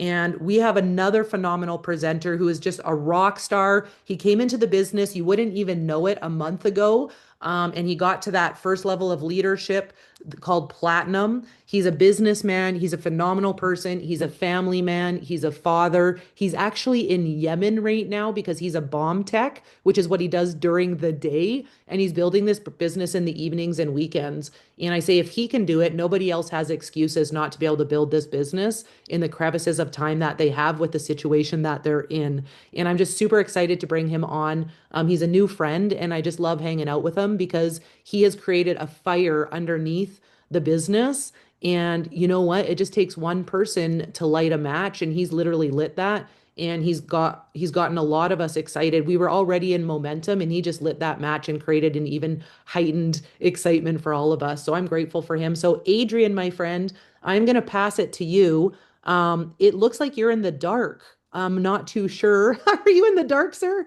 And we have another phenomenal presenter who is just a rock star. He came into the business, you wouldn't even know it, a month ago. And he got to that first level of leadership called platinum. He's a businessman. He's a phenomenal person. He's a family man. He's a father. He's actually in Yemen right now because he's a bomb tech, which is what he does during the day. And he's building this business in the evenings and weekends. And I say, if he can do it, nobody else has excuses not to be able to build this business in the crevices of time that they have with the situation that they're in. And I'm just super excited to bring him on. He's a new friend, and I just love hanging out with him because he has created a fire underneath the business. And you know what? It just takes one person to light a match, and he's literally lit that. And he's gotten a lot of us excited. We were already in momentum, and he just lit that match and created an even heightened excitement for all of us. So I'm grateful for him. So Adrian, my friend, I'm gonna pass it to you. It looks like you're in the dark. I'm not too sure. Are you in the dark, sir?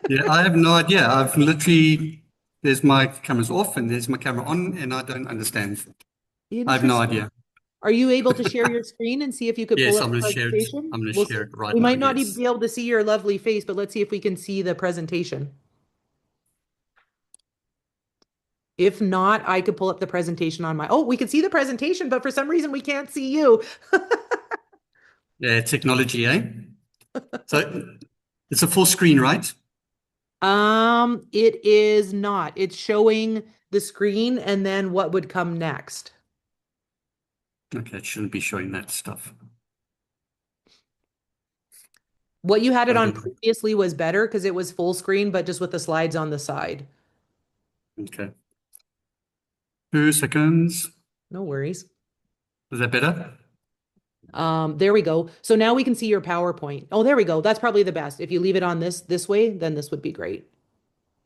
Yeah, I have no idea. I've literally, there's my camera's off and there's my camera on, and I don't understand. I have no Interesting. idea. Are you able to share your screen and see if you could pull Yes, up I'm the going to share it. presentation? I'm going to We'll share see. it right We now. might not even Yes. be able to see your lovely face, but let's see if we can see the presentation. If not, I could pull up the presentation on my, oh, we can see the presentation, but for some reason we can't see you. Yeah, technology, eh? So it's a full screen, right? It is not. It's showing the screen and then what would come next. Okay, it shouldn't be showing that stuff. What you had it I on don't. previously was better because it was full screen, but just with the slides on the side. Okay. 2 seconds. No worries. Is that better? There we go. So now we can see your PowerPoint. Oh, there we go. That's probably the best. If you leave it on this way, then this would be great.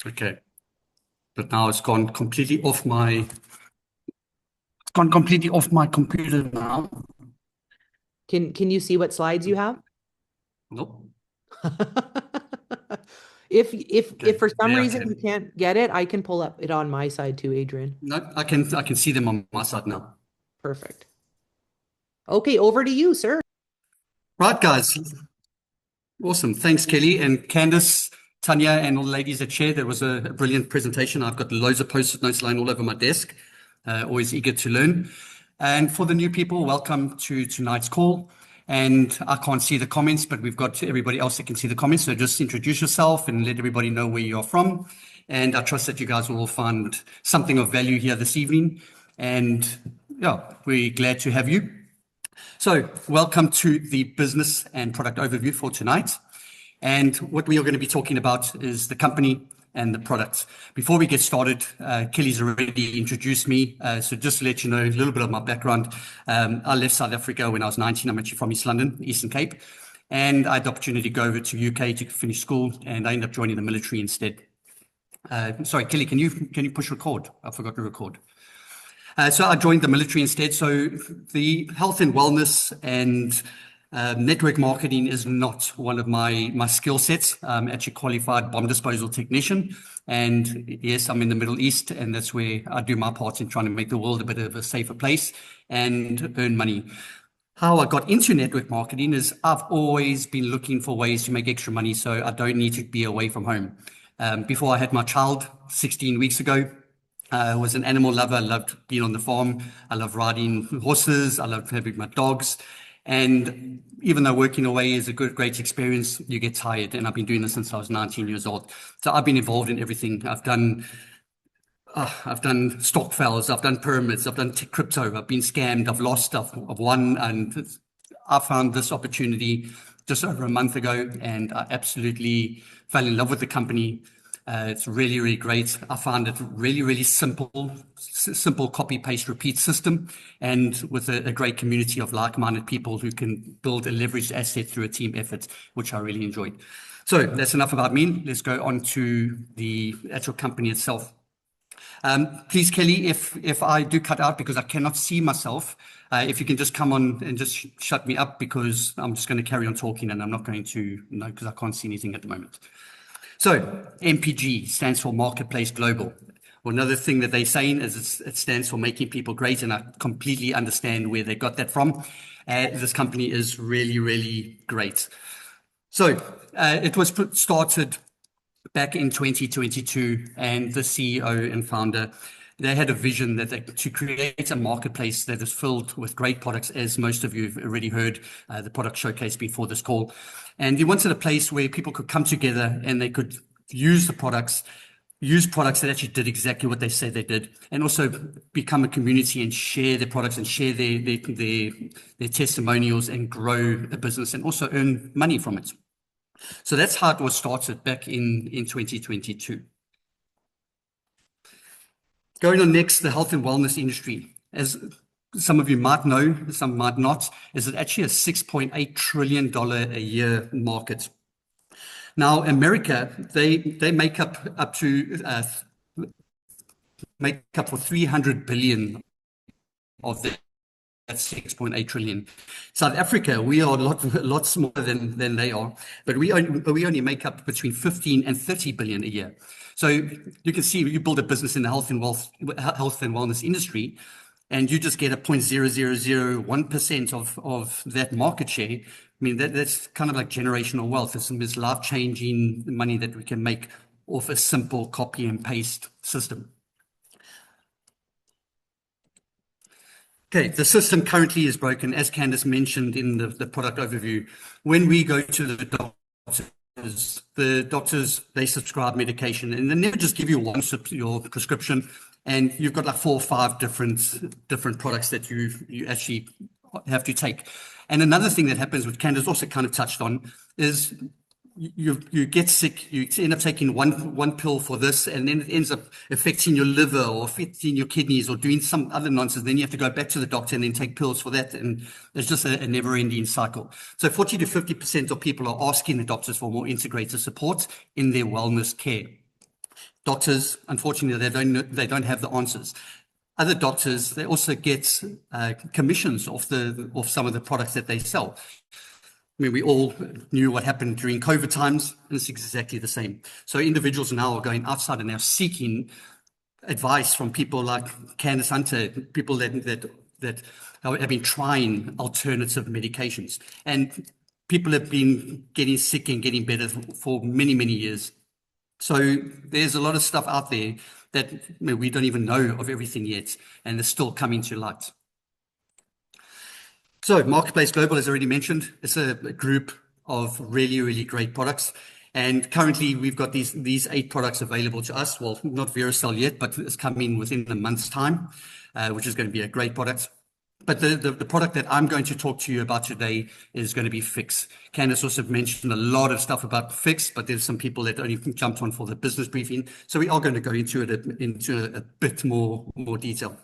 Okay. But now it's gone completely off my computer now. Can you see what slides you have? Nope. If Okay, for some there I reason you can. can't get it, I can pull up it on my side too, Adrian. No, I can see them on my side now. Perfect. Okay, over to you, sir. Right, guys. Awesome. Thanks, Kelly and Candace, Tanya, and all the ladies that shared. That was a brilliant presentation. I've got loads of post-it notes lying all over my desk. Always eager to learn. And for the new people, welcome to tonight's call. And I can't see the comments, but we've got everybody else that can see the comments. So just introduce yourself and let everybody know where you're from. And I trust that you guys will all find something of value here this evening. And yeah, we're glad to have you. So, welcome to the business and product overview for tonight. And what we are going to be talking about is the company and the products. Before we get started, Kelly's already introduced me. So just to let you know a little bit of my background, I left South Africa when I was 19. I'm actually from East London, Eastern Cape. And I had the opportunity to go over to UK to finish school, and I ended up joining the military instead. Sorry, Kelly, can you push record? I forgot to record. So I joined the military instead. So the health and wellness and network marketing is not one of my skill sets. I'm actually qualified bomb disposal technician. And yes, I'm in the Middle East, and that's where I do my part in trying to make the world a bit of a safer place and earn money. How I got into network marketing is I've always been looking for ways to make extra money so I don't need to be away from home. Before I had my child 16 weeks ago, I was an animal lover. I loved being on the farm. I love riding horses. I love having my dogs. And even though working away is a great experience, you get tired. And I've been doing this since I was 19 years old. So I've been involved in everything. I've done stock fails. I've done pyramids. I've done crypto. I've been scammed. I've lost stuff. I've won. And I found this opportunity just over a month ago, and I absolutely fell in love with the company. It's really, really great. I found it really, really simple copy, paste, repeat system, and with a great community of like-minded people who can build a leveraged asset through a team effort, which I really enjoyed. So that's enough about me. Let's go on to the actual company itself. Please, Kelly, if I do cut out because I cannot see myself, if you can just come on and just shut me up because I'm just going to carry on talking and I'm not going to, no, because I can't see anything at the moment. So MPG stands for Marketplace Global. Well, another thing that they're saying is it stands for making people great, and I completely understand where they got that from. This company is really, really great. So it was started back in 2022, and the CEO and founder, they had a vision to create a marketplace that is filled with great products, as most of you have already heard the product showcase before this call. And he wanted a place where people could come together and they could use the products, use products that actually did exactly what they said they did, and also become a community and share their products and share their testimonials and grow a business and also earn money from it. So that's how it was started back in 2022. Going on next, the health and wellness industry. As some of you might know, some might not, is it actually a $6.8 trillion a year market. Now, America, they make up for 300 billion of the that's 6.8 trillion. South Africa, we are a lot smaller than they are, but we only make up between 15 and 30 billion a year. So you can see you build a business in the health and wellness industry, and you just get a 0.0001% of that market share. I mean, that's kind of like generational wealth. It's life-changing money that we can make off a simple copy and paste system. Okay, the system currently is broken, as Candace mentioned in the product overview. When we go to the doctors, they prescribe medication, and they never just give you your prescription, and you've got like 4 or 5 different products that you actually have to take. And another thing that happens, which Candace also kind of touched on, is you get sick, you end up taking one pill for this, and then it ends up affecting your liver or affecting your kidneys or doing some other nonsense. Then you have to go back to the doctor and then take pills for that. And it's just a never-ending cycle. So 40 to 50% of people are asking the doctors for more integrated support in their wellness care. Doctors, unfortunately, they don't have the answers. Other doctors, they also get commissions off some of the products that they sell. I mean, we all knew what happened during COVID times, and it's exactly the same. So individuals now are going outside and now seeking advice from people like Candace Hunter, people that have been trying alternative medications. And people have been getting sick and getting better for many, many years. So there's a lot of stuff out there that we don't even know of everything yet, and they're still coming to light. So Marketplace Global, as already mentioned, it's a group of really, really great products. And currently we've got these 8 products available to us. Well, not Vericel yet, but it's coming within a month's time, which is going to be a great product. But the product that I'm going to talk to you about today is going to be Fix. Candace also mentioned a lot of stuff about Fix, but there's some people that only jumped on for the business briefing. So we are going to go into a bit more detail.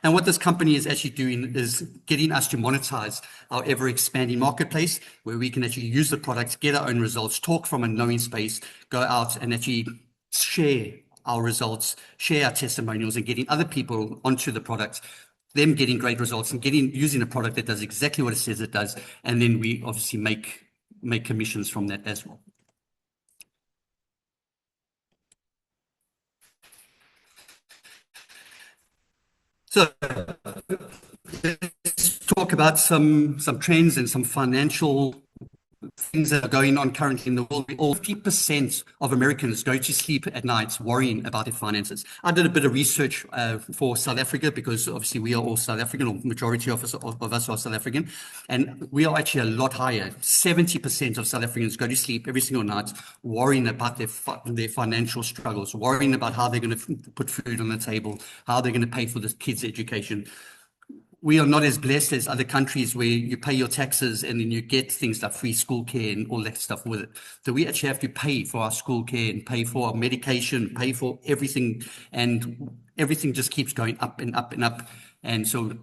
And what this company is actually doing is getting us to monetize our ever-expanding marketplace, where we can actually use the products, get our own results, talk from a knowing space, go out and actually share our results, share our testimonials, and getting other people onto the product, them getting great results and using a product that does exactly what it says it does. And then we obviously make commissions from that as well. So let's talk about some trends and some financial things that are going on currently in the world. 50% of Americans go to sleep at night worrying about their finances. I did a bit of research for South Africa, because obviously we are all South African, or majority of us are South African, and we are actually a lot higher. 70% of South Africans go to sleep every single night worrying about their financial struggles, worrying about how they're going to put food on the table, how they're going to pay for the kids' education. We are not as blessed as other countries where you pay your taxes and then you get things like free school care and all that stuff with it. So we actually have to pay for our school care and pay for our medication, pay for everything, and everything just keeps going up and up and up. And so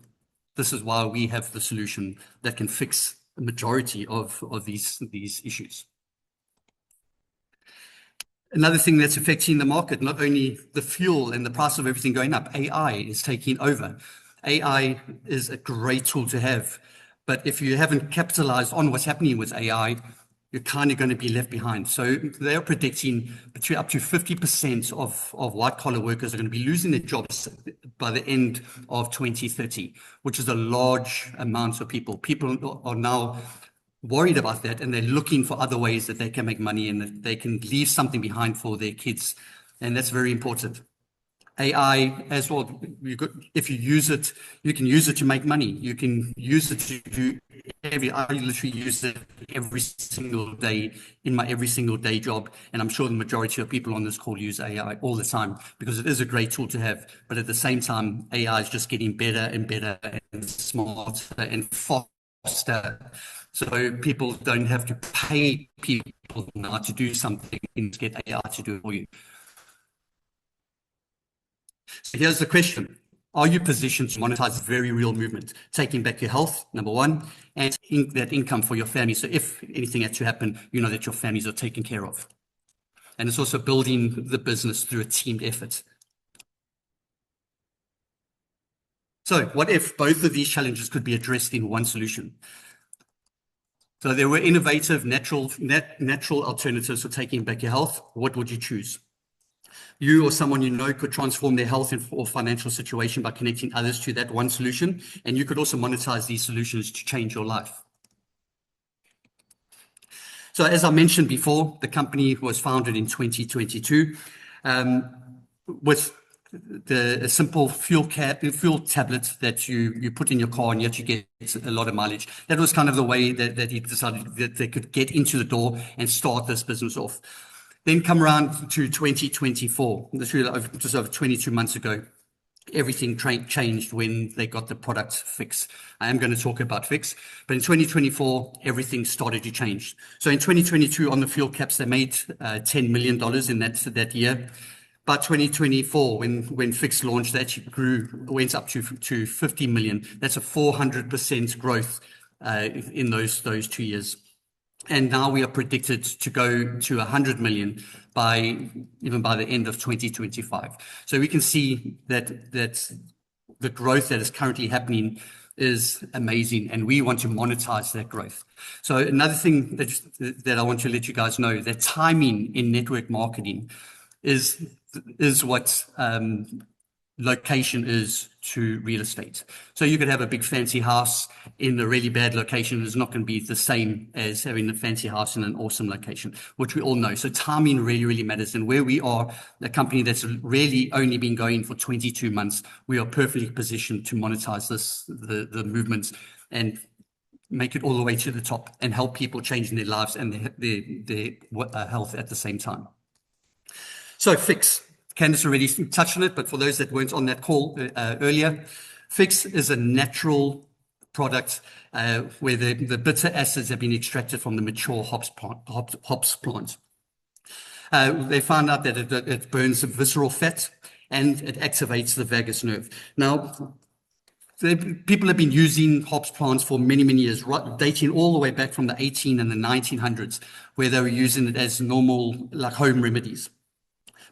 this is why we have the solution that can fix the majority of these issues. Another thing that's affecting the market, not only the fuel and the price of everything going up, AI is taking over. AI is a great tool to have, but if you haven't capitalized on what's happening with AI, you're kind of going to be left behind. So they're predicting between up to 50% of white collar workers are going to be losing their jobs by the end of 2030, which is a large amount of people. People are now worried about that, and they're looking for other ways that they can make money and that they can leave something behind for their kids. And that's very important. AI as well. If you use it, you can use it to make money. You can use it to do I literally use it every single day in my every single day job. And I'm sure the majority of people on this call use AI all the time because it is a great tool to have. But at the same time, AI is just getting better and better and smarter and faster. So people don't have to pay people now to do something and get AI to do it for you. So here's the question. Are you positioned to monetize very real movement, taking back your health, number one, and that income for your family? So if anything had to happen, you know that your families are taken care of. And it's also building the business through a teamed effort. So what if both of these challenges could be addressed in one solution? So there were innovative, natural alternatives for taking back your health. What would you choose? You or someone you know could transform their health or financial situation by connecting others to that one solution. And you could also monetize these solutions to change your life. So as I mentioned before, the company was founded in 2022 with a simple fuel tablet that you put in your car and yet you get a lot of mileage. That was kind of the way that he decided that they could get into the door and start this business off. Then come around to 2024, just over 22 months ago, everything changed when they got the product Fix. I am going to talk about Fix, but in 2024, everything started to change. So in 2022, on the fuel caps, they made $10 million in that year. By 2024, when Fix launched, they actually went up to 50 million. That's a 400% growth in those 2 years. And now we are predicted to go to 100 million even by the end of 2025. So we can see that the growth that is currently happening is amazing, and we want to monetize that growth. So another thing that I want to let you guys know, that timing in network marketing is what location is to real estate. So you could have a big fancy house in a really bad location. It's not going to be the same as having a fancy house in an awesome location, which we all know. So timing really, really matters. And where we are, a company that's really only been going for 22 months, we are perfectly positioned to monetize the movements and make it all the way to the top and help people change their lives and their health at the same time. So Fix. Candice already touched on it, but for those that weren't on that call earlier, Fix is a natural product where the bitter acids have been extracted from the mature hops plant. They found out that it burns the visceral fat and it activates the vagus nerve. Now, people have been using hops plants for many, many years, dating all the way back from the 18 and the 1900s, where they were using it as normal, like home remedies.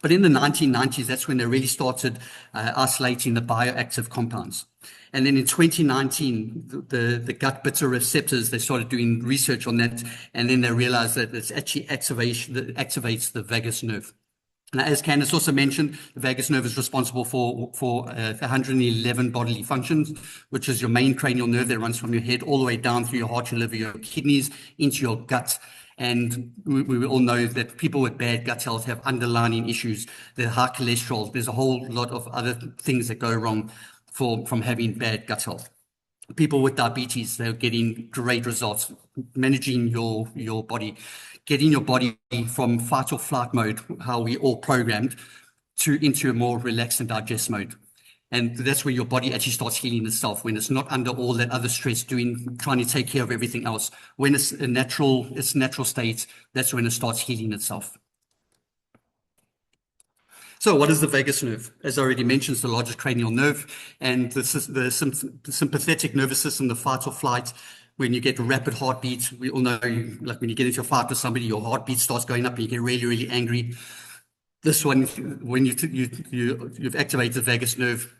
But in the 1990s, that's when they really started isolating the bioactive compounds. And then in 2019, the gut bitter receptors, they started doing research on that. And then they realized that it's actually activates the vagus nerve. Now, as Candice also mentioned, the vagus nerve is responsible for 111 bodily functions, which is your main cranial nerve that runs from your head all the way down through your heart, your liver, your kidneys, into your gut. And we all know that people with bad gut health have underlying issues. There's high cholesterol. There's a whole lot of other things that go wrong from having bad gut health. People with diabetes, they're getting great results. Managing your body, getting your body from fight or flight mode, how we all programmed, into a more relaxed and digest mode. And that's where your body actually starts healing itself, when it's not under all that other stress trying to take care of everything else. When it's natural state, that's when it starts healing itself. So what is the vagus nerve? As I already mentioned, it's the largest cranial nerve, and the sympathetic nervous system, the fight or flight. When you get rapid heartbeat, we all know, like when you get into a fight with somebody, your heartbeat starts going up and you get really, really angry. This one, when you've activated the vagus nerve,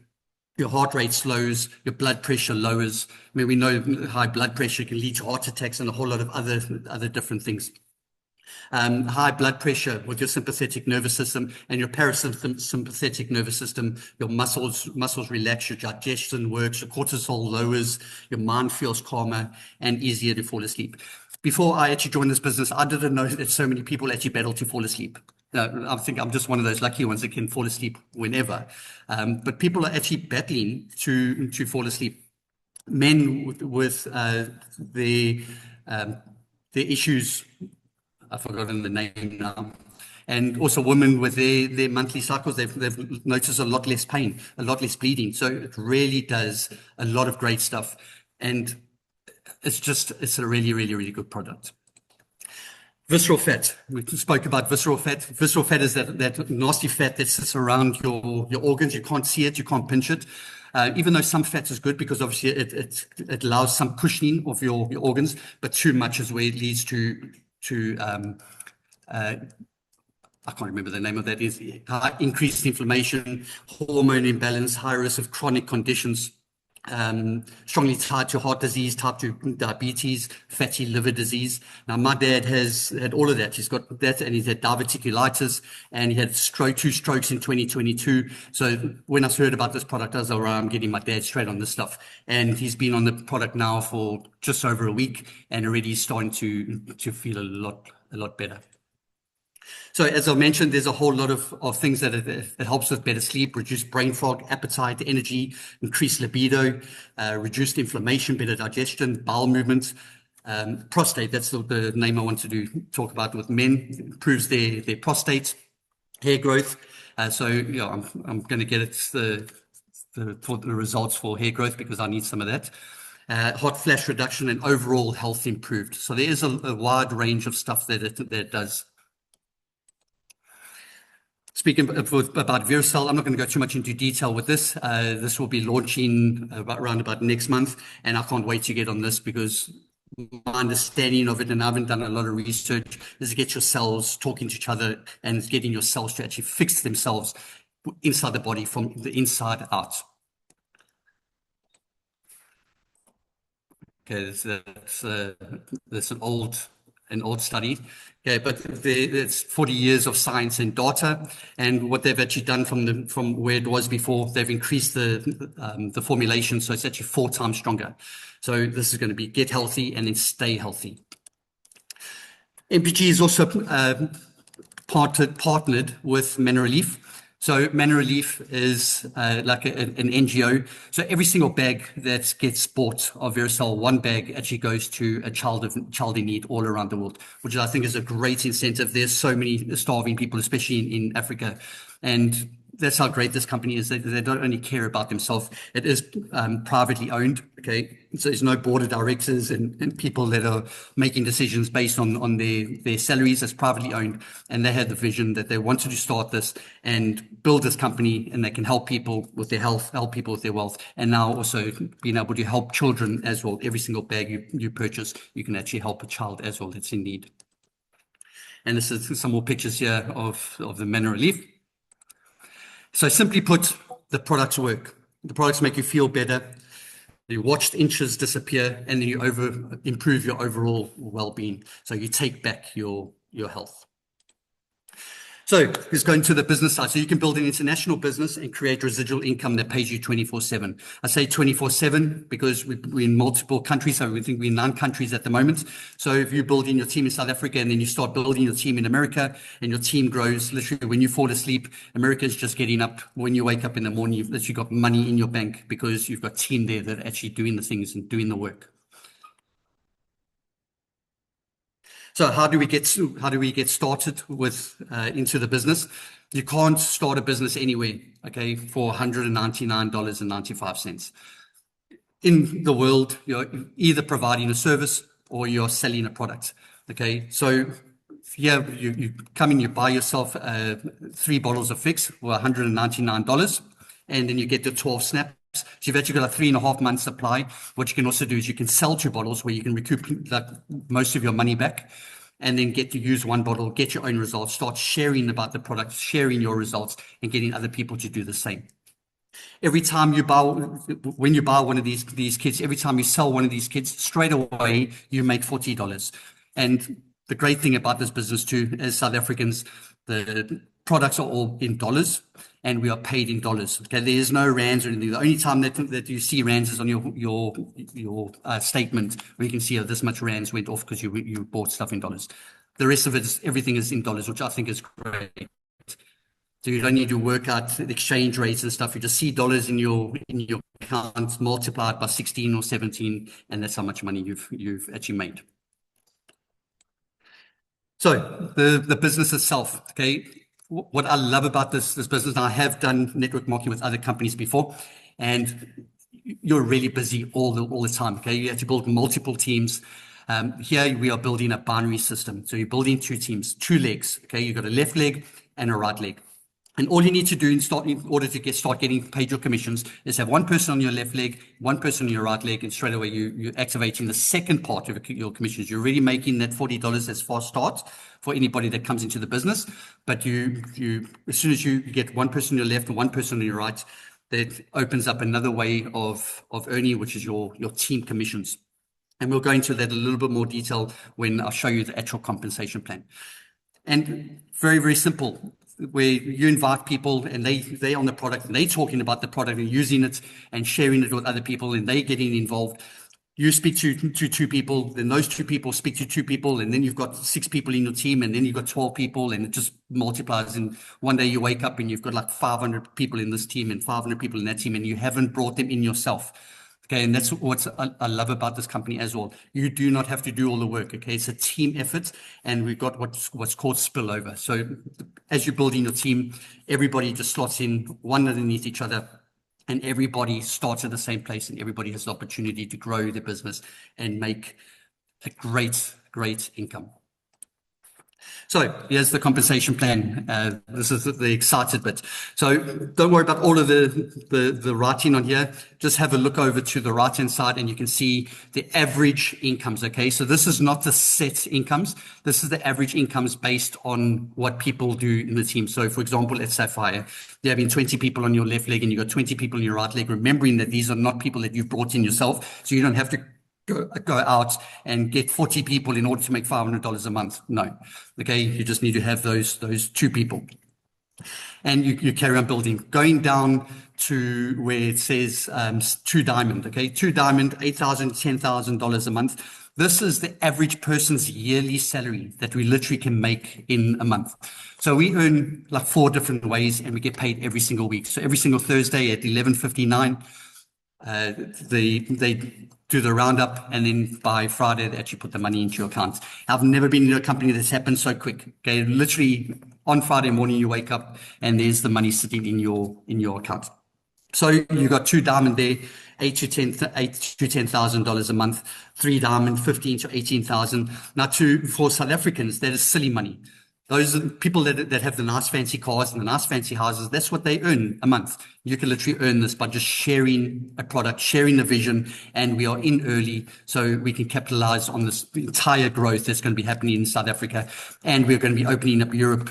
your heart rate slows, your blood pressure lowers. I mean, we know high blood pressure can lead to heart attacks and a whole lot of other different things. High blood pressure with your sympathetic nervous system and your parasympathetic nervous system, your muscles relax, your digestion works, your cortisol lowers, your mind feels calmer and easier to fall asleep. Before I actually joined this business, I didn't know that so many people actually battle to fall asleep. I think I'm just one of those lucky ones that can fall asleep whenever. But people are actually battling to fall asleep. Men with the issues, I've forgotten the name now. And also women with their monthly cycles, they've noticed a lot less pain, a lot less bleeding. So it really does a lot of great stuff. And it's a really, really, really good product. Visceral fat. We spoke about visceral fat. Visceral fat is that nasty fat that sits around your organs. You can't see it, you can't pinch it. Even though some fat is good because obviously it allows some cushioning of your organs, but too much is where it leads to I can't remember the name of that, is increased inflammation, hormone imbalance, high risk of chronic conditions, strongly tied to heart disease, type 2 diabetes, fatty liver disease. Now, my dad has had all of that. He's got that, and he's had diverticulitis, and he had two strokes in 2022. So when I heard about this product, I was like, I'm getting my dad straight on this stuff. And he's been on the product now for just over a week, and already starting to feel a lot better. So as I mentioned, there's a whole lot of things that it helps with better sleep, reduce brain fog, appetite, energy, increase libido, reduced inflammation, better digestion, bowel movement, prostate. That's the name I want to talk about with men. Improves their prostate, hair growth. So I'm going to get the results for hair growth because I need some of that. Hot flash reduction and overall health improved. So there is a wide range of stuff that it does. Speaking about Vericel, I'm not going to go too much into detail with this. This will be launching around about next month, and I can't wait to get on this because my understanding of it, and I haven't done a lot of research, is to get your cells talking to each other and getting your cells to actually fix themselves inside the body from the inside out. Okay, that's an old study. Okay, but it's 40 years of science and data, and what they've actually done from where it was before, they've increased the formulation, so it's actually 4 times stronger. So this is going to be get healthy and then stay healthy. MPG is also partnered with Mana Relief. So Mana Relief is like an NGO. So every single bag that gets bought of Vericel, 1 bag actually goes to a child in need all around the world, which I think is a great incentive. There's so many starving people, especially in Africa. And that's how great this company is. They don't only care about themselves. It is privately owned. Okay, so there's no board of directors and people that are making decisions based on their salaries. It's privately owned, and they had the vision that they wanted to start this and build this company, and they can help people with their health, help people with their wealth, and now also being able to help children as well. Every single bag you purchase, you can actually help a child as well that's in need. And this is some more pictures here of the Mana Relief. So simply put, the products work. The products make you feel better. You watch the inches disappear, and then you improve your overall well-being. So you take back your health. So let's go into the business side. So you can build an international business and create residual income that pays you 24/7. I say 24/7 because we're in multiple countries. So we think we're in 9 countries at the moment. So if you're building your team in South Africa and then you start building your team in America and your team grows, literally when you fall asleep, America is just getting up. When you wake up in the morning, you've literally got money in your bank because you've got a team there that are actually doing the things and doing the work. So how do we get started with into the business? You can't start a business anywhere, okay, for $199.95. In the world, you're either providing a service or you're selling a product, okay? So here you come in, you buy yourself 3 bottles of Fix for $199, and then you get the 12 snaps. So you've actually got a 3.5 month supply. What you can also do is you can sell 2 bottles where you can recoup most of your money back, and then get to use 1 bottle, get your own results, start sharing about the product, sharing your results, and getting other people to do the same. Every time when you buy one of these kits, every time you sell one of these kits, straight away you make $40. And the great thing about this business too, as South Africans, the products are all in dollars and we are paid in dollars. Okay, there is no rands or anything. The only time that you see rands is on your statement where you can see this much rands went off because you bought stuff in dollars. The rest of it is everything is in dollars, which I think is great. So you don't need to work out the exchange rates and stuff. You just see dollars in your account multiplied by 16 or 17, and that's how much money you've actually made. So the business itself, okay. What I love about this business, I have done network marketing with other companies before, and you're really busy all the time. Okay, you have to build multiple teams. Here we are building a binary system. So you're building two teams, two legs. Okay, you've got a left leg and a right leg. And all you need to do in order to start getting paid your commissions is have one person on your left leg, one person on your right leg, and straight away you're activating the second part of your commissions. You're already making that $40 as fast start for anybody that comes into the business. But you as soon as you get one person on your left and one person on your right, that opens up another way of earning, which is your team commissions. And we'll go into that a little bit more detail when I'll show you the actual compensation plan. And very, very simple, where you invite people and they on the product and they talking about the product and using it and sharing it with other people and they getting involved. You speak to two people, then those two people speak to two people, and then you've got 6 people in your team, and then you've got 12 people, and it just multiplies. And one day you wake up and you've got like 500 people in this team and 500 people in that team, and you haven't brought them in yourself. Okay, and that's what I love about this company as well. You do not have to do all the work. Okay, it's a team effort, and we've got what's called spillover. So as you're building your team, everybody just slots in one underneath each other, and everybody starts at the same place, and everybody has the opportunity to grow their business and make a great income. So here's the compensation plan. This is the excited bit. So don't worry about all of the writing on here. Just have a look over to the right-hand side and you can see the average incomes, okay? So this is not the set incomes. This is the average incomes based on what people do in the team. So for example, at Sapphire, you're having 20 people on your left leg and you've got 20 people on your right leg, remembering that these are not people that you've brought in yourself. So you don't have to go out and get 40 people in order to make $500 a month. No. Okay. You just need to have those 2 people. And you carry on building, going down to where it says 2 diamond. Okay. 2 diamond, $8,000, $10,000 a month. This is the average person's yearly salary that we literally can make in a month. So we earn like 4 different ways and we get paid every single week. So every single Thursday at 11:59, they do the roundup, and then by Friday they actually put the money into your account. I've never been in a company that's happened so quick. Okay, literally on Friday morning you wake up and there's the money sitting in your account. So you've got 2 diamond there, $8,000 to $10,000 a month, 3 diamond, 15 to 18,000. Now for South Africans, that is silly money. Those are people that have the nice fancy cars and the nice fancy houses. That's what they earn a month. You can literally earn this by just sharing a product, sharing the vision, and we are in early, so we can capitalize on this entire growth that's going to be happening in South Africa. And we're going to be opening up Europe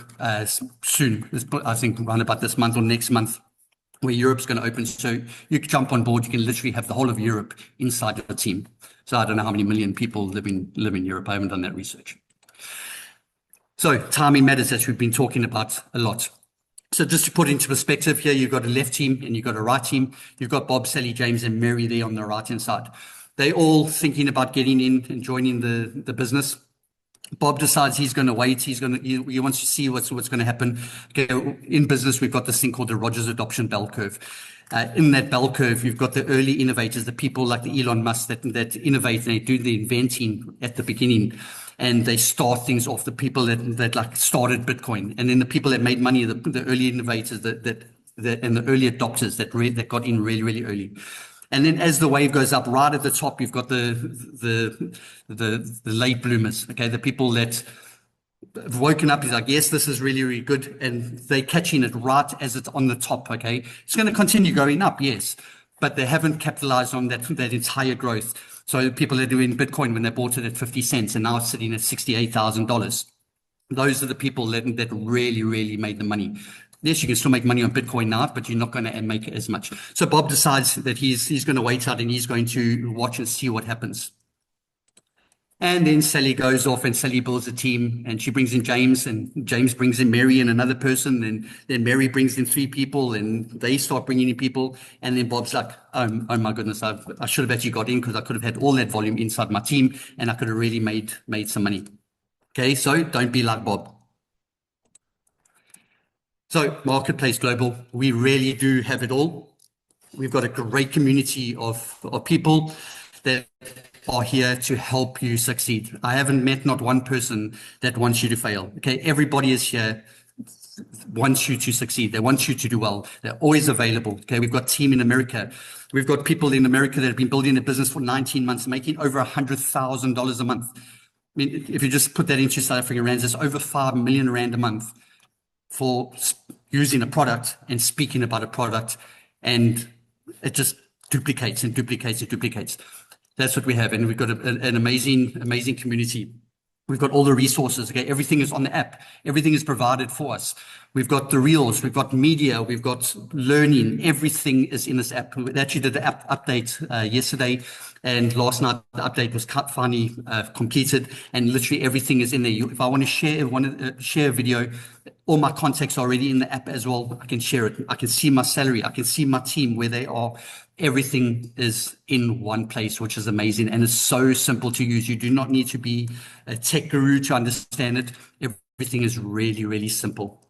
soon. I think around about this month or next month, where Europe's going to open. So you can jump on board. You can literally have the whole of Europe inside your team. So I don't know how many million people live in Europe. I haven't done that research. So timing matters, as we've been talking about a lot. So just to put into perspective here, you've got a left team and you've got a right team. You've got Bob, Sally, James, and Mary there on the right-hand side. They're all thinking about getting in and joining the business. Bob decides he's going to wait. He wants to see what's going to happen. Okay, in business, we've got this thing called the Rogers adoption bell curve. In that bell curve, you've got the early innovators, the people like the Elon Musk that innovate and they do the inventing at the beginning. And they start things off, the people that like started Bitcoin, and then the people that made money, the early innovators and the early adopters that got in really, really early. And then as the wave goes up, right at the top, you've got the late bloomers. Okay, the people that have woken up, he's like, yes, this is really, really good, and they're catching it right as it's on the top. Okay, it's going to continue going up, yes, but they haven't capitalized on that entire growth. So people that are doing Bitcoin when they bought it at 50 cents and now it's sitting at $68,000. Those are the people that really, really made the money. Yes, you can still make money on Bitcoin now, but you're not going to make as much. So Bob decides that he's going to wait out and he's going to watch and see what happens. And then Sally goes off and Sally builds a team and she brings in James and James brings in Mary and another person. And then Mary brings in 3 people and they start bringing in people. And then Bob's like, oh my goodness, I should have actually got in because I could have had all that volume inside my team and I could have really made some money. Okay, so don't be like Bob. So Marketplace Global, we really do have it all. We've got a great community of people that are here to help you succeed. I haven't met not one person that wants you to fail. Okay, everybody is here, wants you to succeed. They want you to do well. They're always available. Okay, we've got team in America. We've got people in America that have been building a business for 19 months, making over $100,000 a month. I mean, if you just put that into South African rands, it's over 5 million rand a month for using a product and speaking about a product, and it just duplicates and duplicates and duplicates. That's what we have, and we've got an amazing community. We've got all the resources. Okay, everything is on the app. Everything is provided for us. We've got the reels. We've got media. We've got learning. Everything is in this app. We actually did the app update yesterday, and last night the update was finally completed, and literally everything is in there. If I want to share a video, all my contacts are already in the app as well. I can share it. I can see my salary. I can see my team, where they are. Everything is in one place, which is amazing. And it's so simple to use. You do not need to be a tech guru to understand it. Everything is really, really simple.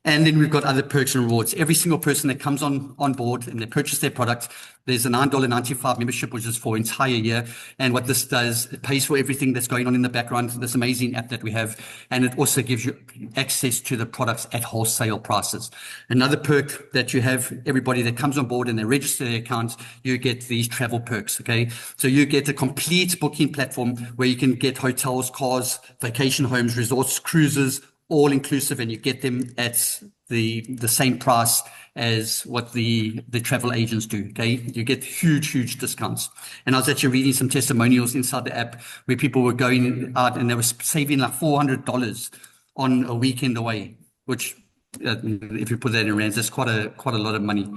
And then we've got other perks and rewards. Every single person that comes on board and they purchase their product, there's a $9.95 membership, which is for an entire year. And what this does, it pays for everything that's going on in the background, this amazing app that we have. And it also gives you access to the products at wholesale prices. Another perk that you have, everybody that comes on board and they register their accounts, you get these travel perks, okay? So you get a complete booking platform where you can get hotels, cars, vacation homes, resorts, cruises, all inclusive, and you get them at the same price as what the travel agents do. Okay, you get huge discounts. And I was actually reading some testimonials inside the app where people were going out and they were saving like $400 on a weekend away, which if you put that in rands, that's quite a lot of money.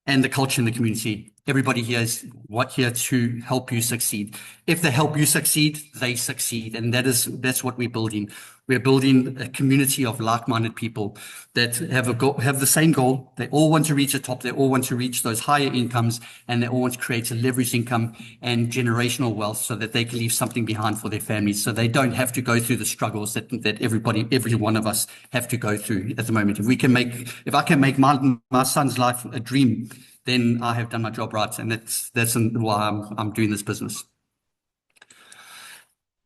And the culture in the community. Everybody here is here to help you succeed. If they help you succeed, they succeed. And that's what we're building. We're building a community of like-minded people that have the same goal. They all want to reach the top. They all want to reach those higher incomes, and they all want to create a leveraged income and generational wealth so that they can leave something behind for their families. So they don't have to go through the struggles that every one of us have to go through at the moment. If I can make my son's life a dream, then I have done my job right, and that's why I'm doing this business.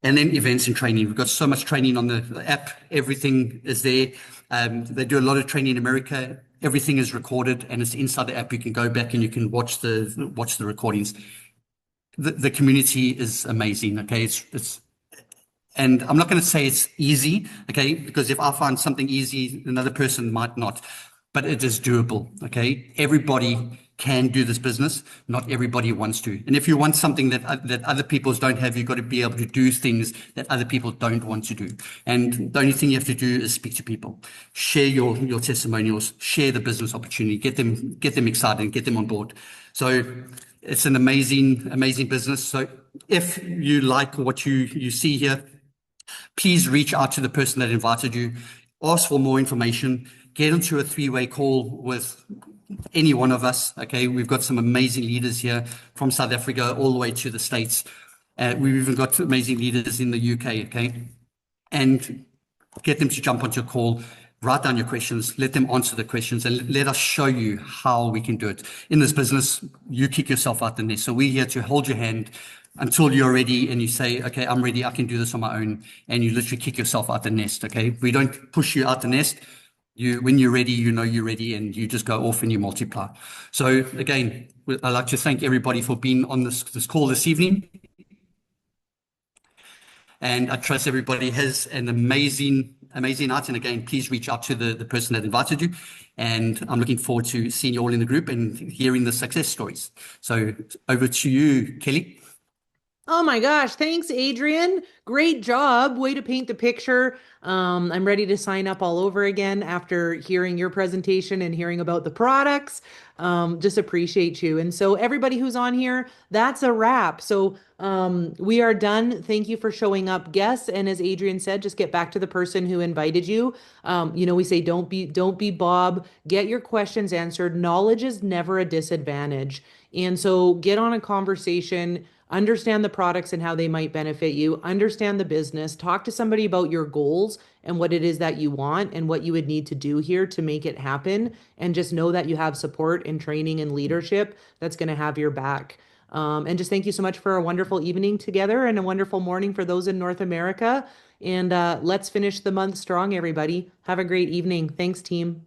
And then events and training. We've got so much training on the app. Everything is there. They do a lot of training in America. Everything is recorded and it's inside the app. You can go back and you can watch the recordings. The community is amazing. Okay, and I'm not going to say it's easy. Okay, because if I find something easy, another person might not. But it is doable. Okay, everybody can do this business. Not everybody wants to. And if you want something that other people don't have, you've got to be able to do things that other people don't want to do. And the only thing you have to do is speak to people, share your testimonials, share the business opportunity, get them excited and get them on board. So it's an amazing business. So if you like what you see here, please reach out to the person that invited you, ask for more information, get into a 3-way call with any one of us. Okay, we've got some amazing leaders here from South Africa all the way to the States. We've even got amazing leaders in the UK. Okay, and get them to jump onto a call, write down your questions, let them answer the questions, and let us show you how we can do it. In this business, you kick yourself out the nest. So we're here to hold your hand until you're ready and you say, okay, I'm ready, I can do this on my own. And you literally kick yourself out the nest. Okay, we don't push you out the nest. When you're ready, you know you're ready, and you just go off and you multiply. So again, I'd like to thank everybody for being on this call this evening. And I trust everybody has an amazing night. And again, please reach out to the person that invited you. And I'm looking forward to seeing you all in the group and hearing the success stories. So over to you, Kelly. Oh my gosh, thanks, Adrian. Great job. Way to paint the picture. I'm ready to sign up all over again after hearing your presentation and hearing about the products. Just appreciate you. And so, everybody who's on here, that's a wrap. So, we are done. Thank you for showing up, guests. And as Adrian said, just get back to the person who invited you. We say don't be Bob. Get your questions answered. Knowledge is never a disadvantage. And so, get on a conversation, understand the products and how they might benefit you, understand the business, talk to somebody about your goals and what it is that you want and what you would need to do here to make it happen. And just know that you have support and training and leadership that's going to have your back. And just thank you so much for a wonderful evening together and a wonderful morning for those in North America. And let's finish the month strong, everybody. Have a great evening. Thanks, team.